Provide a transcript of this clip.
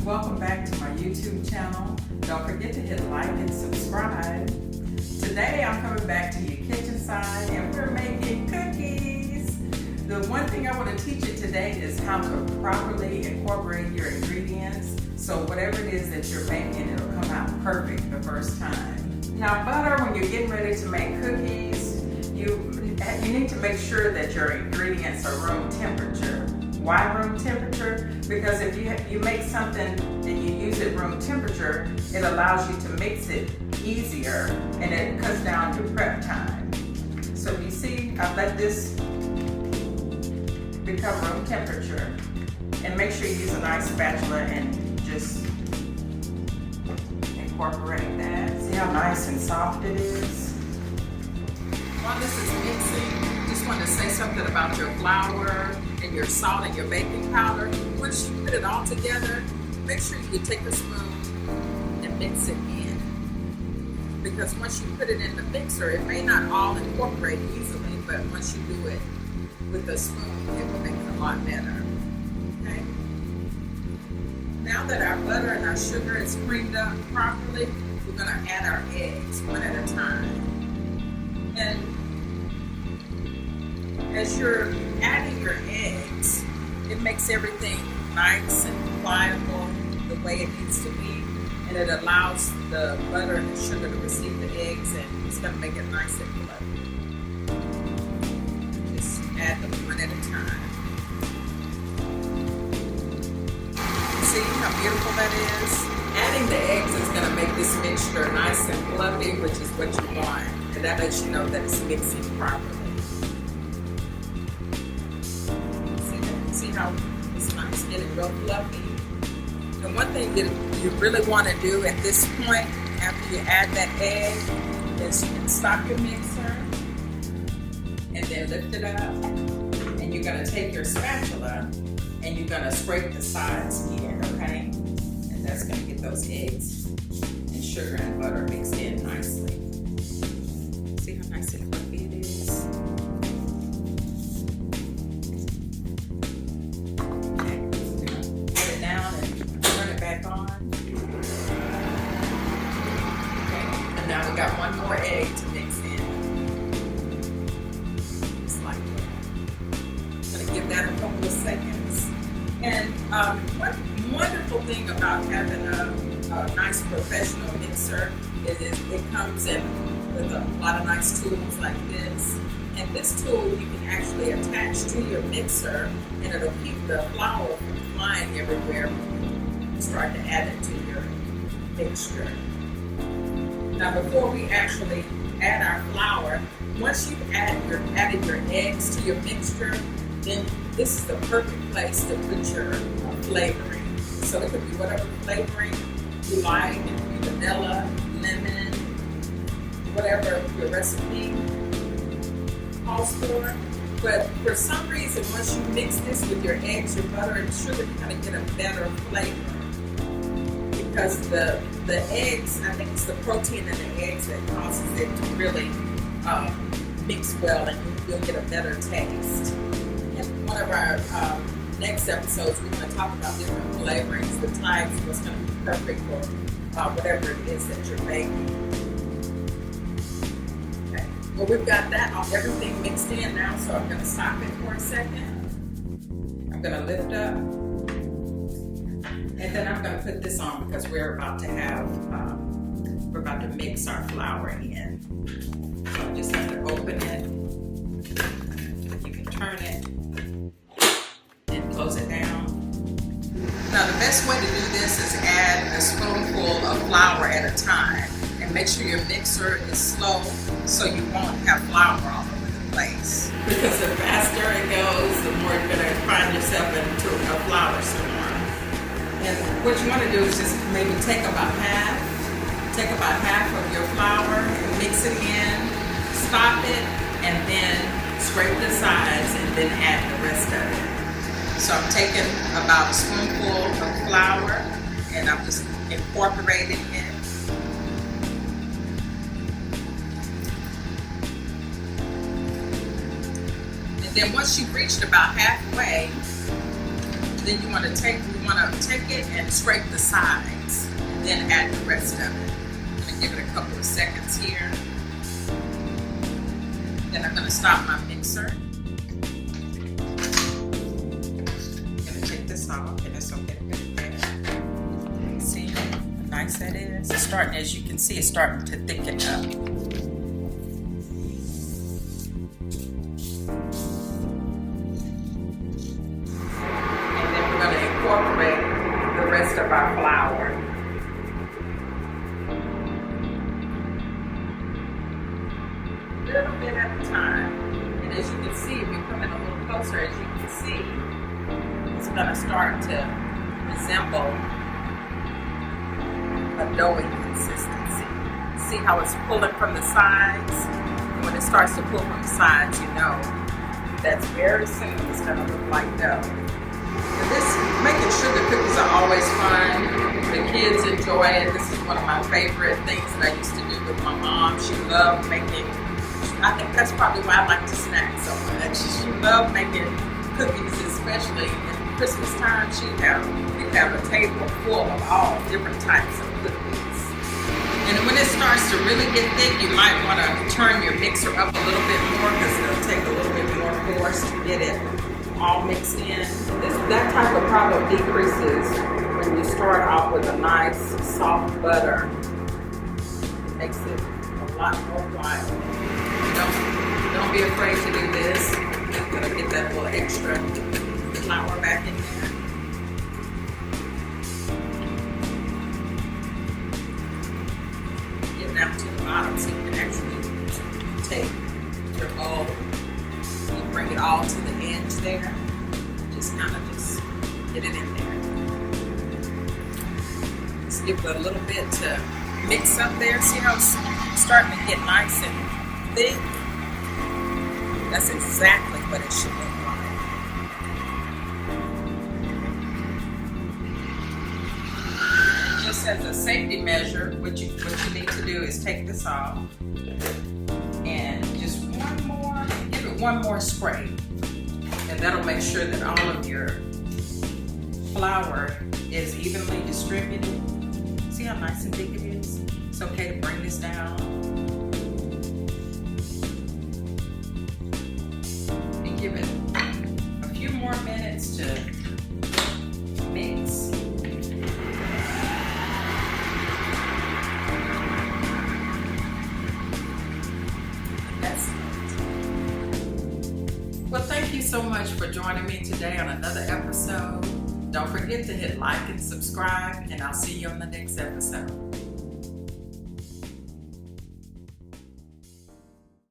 Welcome back to my YouTube channel. Don't forget to hit like and subscribe. Today I'm coming back to your kitchen side and we're making cookies. The one thing I want to teach you today is how to properly incorporate your ingredients. So whatever it is that you're making, it'll come out perfect the first time. Now butter, when you're getting ready to make cookies, you need to make sure that your ingredients are room temperature. Why room temperature? Because if you make something and you use it room temperature, it allows you to mix it easier and it cuts down your prep time. So you see, I've let this become room temperature. And make sure you use a nice spatula and just incorporate that. See how nice and soft it is? While this is mixing, just want to say something about your flour and your salt and your baking powder. Once you put it all together, make sure you take a spoon and mix it in. Because once you put it in the mixer, it may not all incorporate easily, but once you do it with a spoon, it will make it a lot better. Okay? Now that our butter and our sugar is creamed up properly, we're going to add our eggs one at a time. And as you're adding your eggs, it makes everything nice and pliable the way it needs to be, and it allows the butter and the sugar to receive the eggs, and it's going to make it nice and fluffy. Just add them one at a time. See how beautiful that is? Adding the eggs is going to make this mixture nice and fluffy, which is what you want, and that lets you know that it's mixing properly. How it's nice, getting real fluffy. And one thing that you really want to do at this point, after you add that egg, is you can stop your mixer and then lift it up. And you're going to take your spatula and you're going to scrape the sides here, okay? And that's going to get those eggs and sugar and butter mixed in nicely. See how nice and fluffy it is? Now we got one more egg to mix in. Just like that. I'm gonna give that a couple of seconds. And one wonderful thing about having a nice professional mixer is it comes in with a lot of nice tools like this. And this tool you can actually attach to your mixer, and it'll keep the flour from flying everywhere when you start to add it to your mixture. Now before we actually add our flour, once you've added your eggs to your mixture, then this is the perfect place to put your flavoring. So it could be whatever flavoring you like. It could be vanilla, lemon, whatever your recipe calls for. But for some reason, once you mix this with your eggs, your butter, and sugar, you're going to get a better flavor. Because the eggs, I think it's the protein in the eggs that causes it to really mix well, and you'll get a better taste. In one of our next episodes, we're going to talk about different flavorings, the types, what's going to be perfect for whatever it is that you're making. Okay. Well, we've got that everything mixed in now, so I'm going to stop it for a second. I'm going to lift up. And then I'm going to put this on because we're about to mix our flour in. So I just have to open it. You can turn it and close it down. Now the best way to do this is add a spoonful of flour at a time. And make sure your mixer is slow so you won't have flour all over the place. Because the faster it goes, the more you're going to find yourself into a flour storm. And what you want to do is just maybe take about half of your flour and mix it in, stop it, and then scrape the sides and then add the rest of it. So I'm taking about a spoonful of flour and I'm just incorporating it. And then once you've reached about halfway, Then we want to take it and scrape the sides, and then add the rest of it. I'm going to give it a couple of seconds here. Then I'm going to stop my mixer. I'm going to take this off, and it's okay to put it there. See how nice that is? It's starting, as you can see, it's starting to thicken up. Incorporate the rest of our flour. A little bit at a time. And as you can see, if you come in a little closer, as you can see, it's going to start to resemble a doughy consistency. See how it's pulling from the sides? And when it starts to pull from the sides, you know that's very soon it's going to look like dough. Making sugar cookies are always fun. The kids enjoy it. This is one of my favorite things that I used to do with my mom. She loved making, I think that's probably why I like to snack so much. She loved making cookies, especially in Christmas time. We'd have a table full of all different types of cookies. And when it starts to really get thick, you might want to turn your mixer up a little bit more because it'll take a little bit more force to get it all mixed in. That type of problem decreases when you start off with a nice soft butter. It makes it a lot more pliable. Don't be afraid to do this. I'm gonna get that little extra flour back in there. Get down to the bottom so you can actually take your bowl. Bring it all to the edge there. Just kind of get it in there. Just give it a little bit to mix up there. See how it's starting to get nice and thick? That's exactly what it should look like. Just as a safety measure, what you need to do is take this off and just one more scrape, and that'll make sure that all of your flour is evenly distributed. See how nice and thick it is? It's okay to bring this down and give it a few more minutes to mix. Well, thank you so much for joining me today on another episode. Don't forget to hit like and subscribe, and I'll see you on the next episode.